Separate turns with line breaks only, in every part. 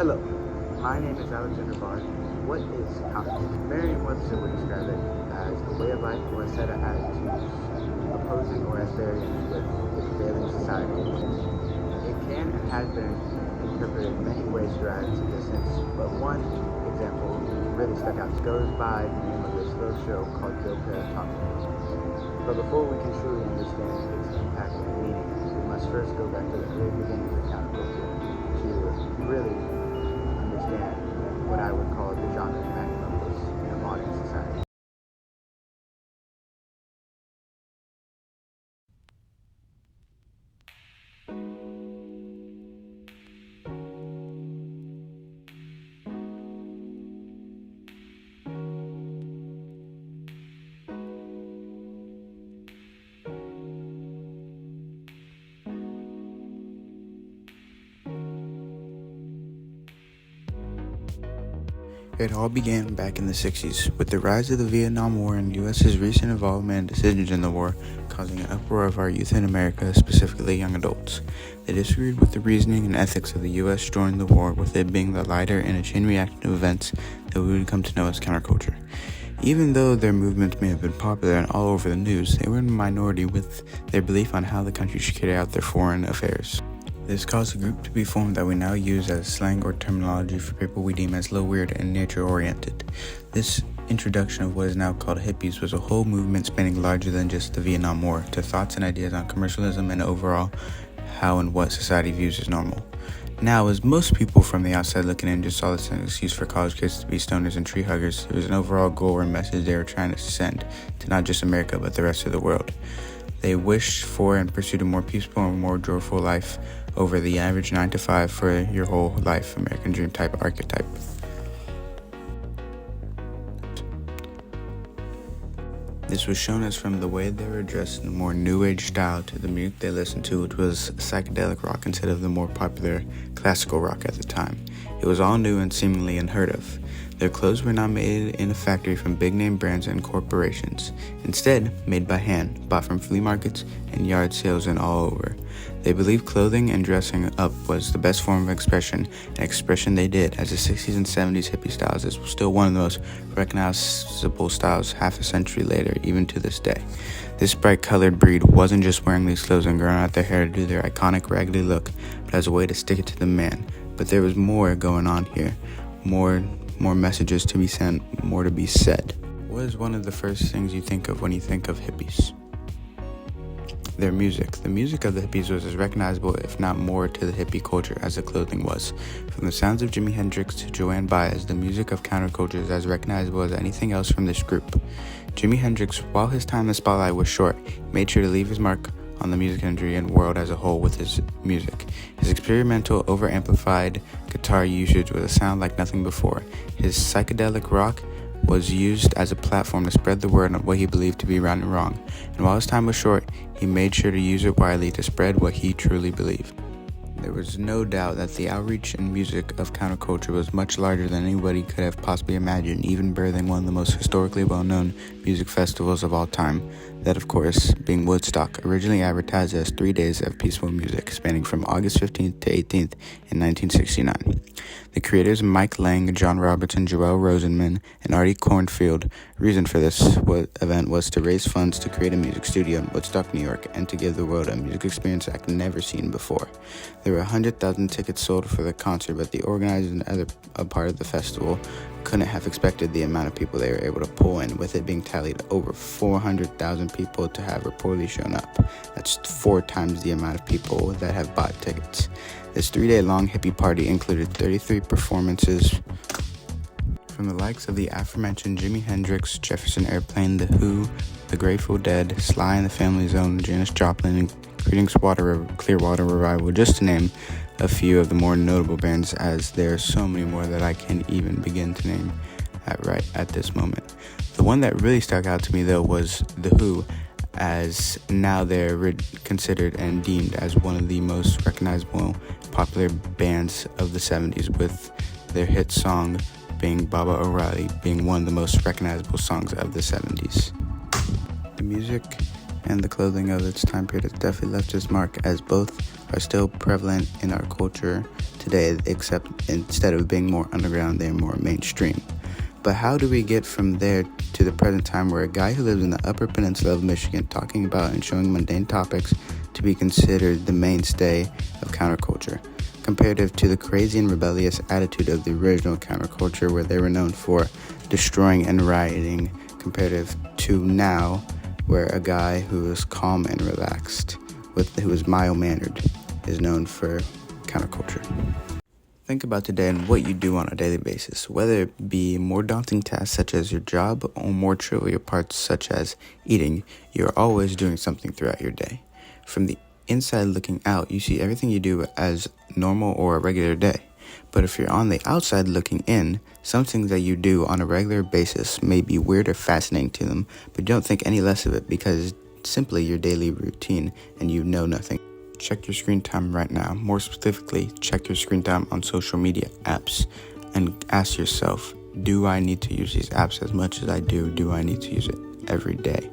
Hello, my name is Alexander Bard. What is counterculture? Merriam-Webster would describe it as a way of life or a set of attitudes opposing or at variance with the prevailing societal norms. It can and has been interpreted in many ways throughout its existence, but one example really stuck out. It goes by the name of a slow show called Pera Talking. But before we can truly understand its impact and meaning, we must first go back to the very beginnings of counterculture to really understand what I would call the genre magnum opus in a modern society.
It all began back in the 60s, with the rise of the Vietnam War and the U.S.'s recent involvement and decisions in the war causing an uproar of our youth in America, specifically young adults. They disagreed with the reasoning and ethics of the U.S. joining the war, with it being the lighter in a chain reaction of events that we would come to know as counterculture. Even though their movements may have been popular and all over the news, they were in a minority with their belief on how the country should carry out their foreign affairs. This caused a group to be formed that we now use as slang or terminology for people we deem as low weird and nature-oriented. This introduction of what is now called hippies was a whole movement spanning larger than just the Vietnam War to thoughts and ideas on commercialism and overall how and what society views as normal. Now, as most people from the outside looking in just saw this as an excuse for college kids to be stoners and tree huggers, it was an overall goal or message they were trying to send to not just America but the rest of the world. They wished for and pursued a more peaceful and more joyful life over the average 9 to 5 for your whole life, American dream type archetype. This was shown as from the way they were dressed in a more new age style to the music they listened to, which was psychedelic rock instead of the more popular classical rock at the time. It was all new and seemingly unheard of. Their clothes were not made in a factory from big name brands and corporations. Instead, made by hand, bought from flea markets and yard sales and all over. They believed clothing and dressing up was the best form of expression, an expression they did, as the 60s and 70s hippie styles is still one of the most recognizable styles half a century later, even to this day. This bright colored breed wasn't just wearing these clothes and growing out their hair to do their iconic raggedy look, but as a way to stick it to the man. But there was more going on here, more messages to be sent, more to be said. What is one of the first things you think of when you think of hippies? Their music. The music of the hippies was as recognizable, if not more, to the hippie culture as the clothing was. From the sounds of Jimi Hendrix to Joanne Baez, the music of counterculture is as recognizable as anything else from this group. Jimi Hendrix, while his time in the spotlight was short, made sure to leave his mark on the music industry and world as a whole with his music. His experimental, over-amplified guitar usage was a sound like nothing before. His psychedelic rock was used as a platform to spread the word on what he believed to be right and wrong. And while his time was short, he made sure to use it widely to spread what he truly believed. There was no doubt that the outreach and music of counterculture was much larger than anybody could have possibly imagined, even birthing one of the most historically well-known music festivals of all time. That, of course, being Woodstock, originally advertised as 3 days of peaceful music, spanning from August 15th to 18th in 1969. The creators Mike Lang, John Robertson, Joel Rosenman, and Artie Cornfield reason for this event was to raise funds to create a music studio in Woodstock, New York, and to give the world a music experience like never seen before. There were 100,000 tickets sold for the concert, but the organizers and a part of the festival couldn't have expected the amount of people they were able to pull in, with it being tallied over 400,000 people to have reportedly shown up. That's 4 times the amount of people that have bought tickets. This 3-day-long hippie party included 33 performances from the likes of the aforementioned Jimi Hendrix, Jefferson Airplane, The Who, The Grateful Dead, Sly and the Family Zone, Janis Joplin, and Creedence Clearwater Revival, just to name a few of the more notable bands, as there are so many more that I can't even begin to name at this moment. The one that really stuck out to me, though, was The Who, as now they're considered and deemed as one of the most recognizable popular bands of the 70s, with their hit song being Baba O'Reilly being one of the most recognizable songs of the 70s. The music and the clothing of its time period has definitely left its mark, as both are still prevalent in our culture today, except instead of being more underground, they're more mainstream. But how do we get from there to the present time where a guy who lives in the Upper Peninsula of Michigan talking about and showing mundane topics to be considered the mainstay of counterculture, comparative to the crazy and rebellious attitude of the original counterculture where they were known for destroying and rioting, comparative to now where a guy who is calm and relaxed, who is mild-mannered, is known for counterculture? Think about today and what you do on a daily basis, whether it be more daunting tasks such as your job or more trivial parts such as eating. You're always doing something throughout your day. From the inside looking out, you see everything you do as normal or a regular day. But if you're on the outside looking in, some things that you do on a regular basis may be weird or fascinating to them, but don't think any less of it because it's simply your daily routine and you know nothing. Check your screen time right now. More specifically, check your screen time on social media apps and ask yourself, do I need to use these apps as much as I do? Do I need to use it every day?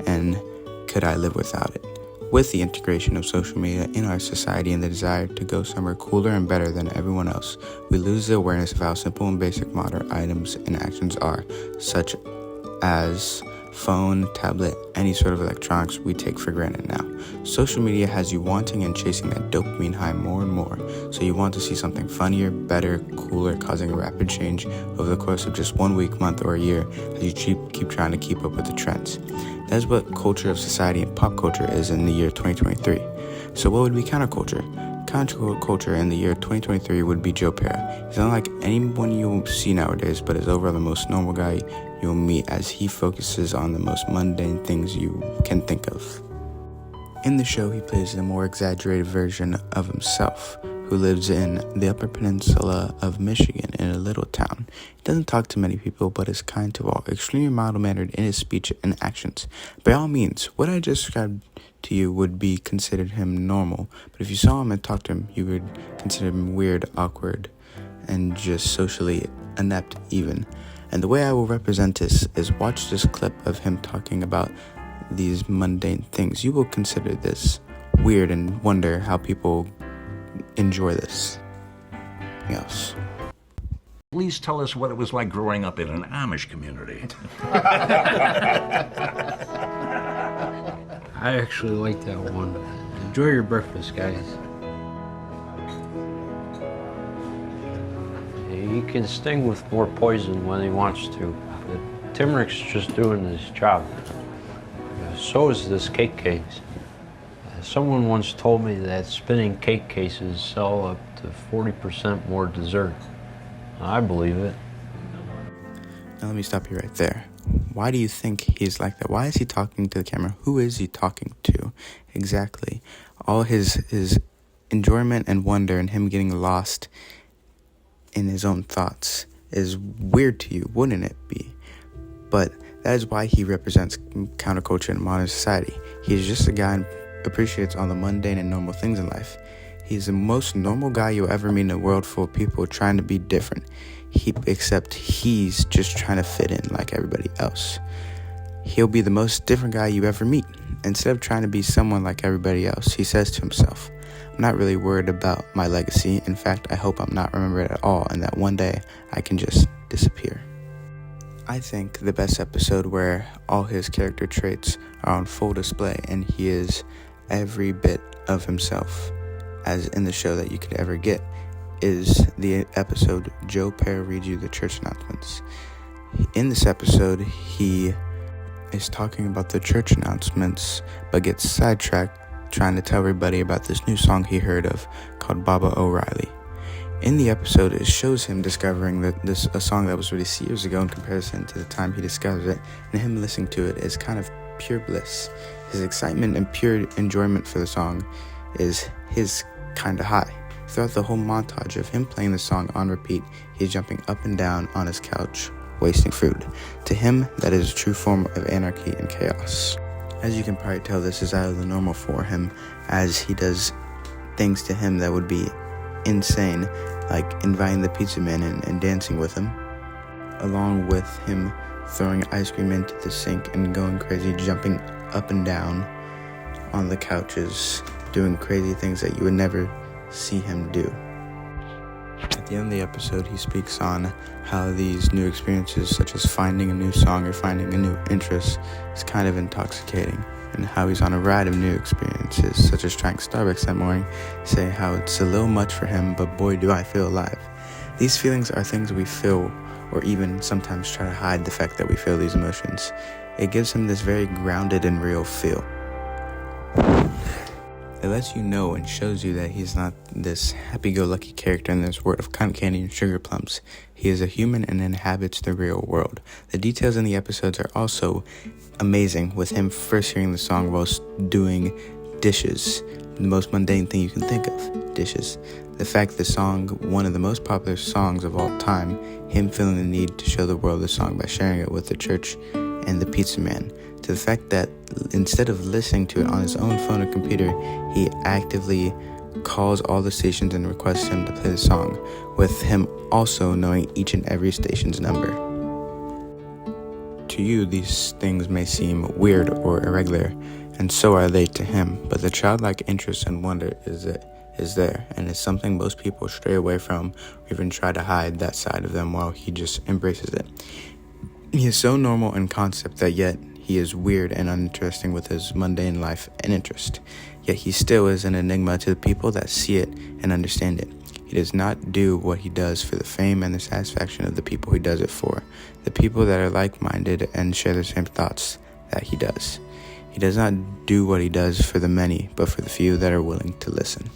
And could I live without it? With the integration of social media in our society and the desire to go somewhere cooler and better than everyone else, we lose the awareness of how simple and basic modern items and actions are, such as phone, tablet, any sort of electronics we take for granted now. Social media has you wanting and chasing that dopamine high more and more, so you want to see something funnier, better, cooler, causing a rapid change over the course of just 1 week, month, or a year as you keep trying to keep up with the trends. That is what culture of society and pop culture is in the year 2023. So what would be counterculture? Counterculture in the year 2023 would be Joe Pera. He's unlike anyone you'll see nowadays, but is overall the most normal guy you'll meet as he focuses on the most mundane things you can think of. In the show, he plays the more exaggerated version of himself, who lives in the Upper Peninsula of Michigan in a little town. He doesn't talk to many people, but is kind to all, extremely mild-mannered in his speech and actions. By all means, what I just described to you would be considered him normal, but if you saw him and talked to him, you would consider him weird, awkward, and just socially inept even. And the way I will represent this is watch this clip of him talking about these mundane things. You will consider this weird and wonder how people enjoy this. Yes.
Please tell us what it was like growing up in an Amish community.
I actually like that one. Enjoy your breakfast, guys. He can sting with more poison when he wants to, but Timrick's just doing his job. So is this cake case. Someone once told me that spinning cake cases sell up to 40% more dessert. I believe it.
Now let me stop you right there. Why do you think he's like that? Why is he talking to the camera? Who is he talking to? Exactly. All his enjoyment and wonder and him getting lost in his own thoughts is weird to you, wouldn't it be? But that is why he represents counterculture in modern society. He's just a guy and appreciates all the mundane and normal things in life. He's the most normal guy you'll ever meet in a world full of people trying to be different. Except he's just trying to fit in like everybody else. He'll be the most different guy you ever meet. Instead of trying to be someone like everybody else, he says to himself, I'm not really worried about my legacy. In fact, I hope I'm not remembered at all and that one day I can just disappear. I think the best episode where all his character traits are on full display and he is every bit of himself as in the show that you could ever get is the episode Joe Pera Reads You the Church Announcements. In this episode, he is talking about the church announcements but gets sidetracked trying to tell everybody about this new song he heard of called Baba O'Reilly. In the episode, it shows him discovering that a song that was released years ago in comparison to the time he discovers it, and him listening to it is kind of pure bliss. His excitement and pure enjoyment for the song is his kind of high. Throughout the whole montage of him playing the song on repeat, he's jumping up and down on his couch, wasting food. To him, that is a true form of anarchy and chaos. As you can probably tell, this is out of the normal for him, as he does things to him that would be insane, like inviting the pizza man in and dancing with him, along with him throwing ice cream into the sink and going crazy, jumping up and down on the couches doing crazy things that you would never see him do. At the end of the episode, he speaks on how these new experiences, such as finding a new song or finding a new interest, is kind of intoxicating, and how he's on a ride of new experiences, such as trying Starbucks that morning, say how it's a little much for him, but boy do I feel alive. These feelings are things we feel, or even sometimes try to hide the fact that we feel these emotions. It gives him this very grounded and real feel. It lets you know and shows you that he's not this happy-go-lucky character in this world of cotton candy and sugar plums. He is a human and inhabits the real world. The details in the episodes are also amazing, with him first hearing the song whilst doing dishes, the most mundane thing you can think of, dishes. The fact the song, one of the most popular songs of all time, him feeling the need to show the world the song by sharing it with the church and the pizza man, to the fact that instead of listening to it on his own phone or computer, he actively calls all the stations and requests him to play the song, with him also knowing each and every station's number. To you, these things may seem weird or irregular, and so are they to him, but the childlike interest and wonder is there, and it's something most people stray away from, or even try to hide that side of them, while he just embraces it. He is so normal in concept that yet he is weird and uninteresting with his mundane life and interest. Yet he still is an enigma to the people that see it and understand it. He does not do what he does for the fame and the satisfaction of the people he does it for, the people that are like-minded and share the same thoughts that he does. He does not do what he does for the many, but for the few that are willing to listen.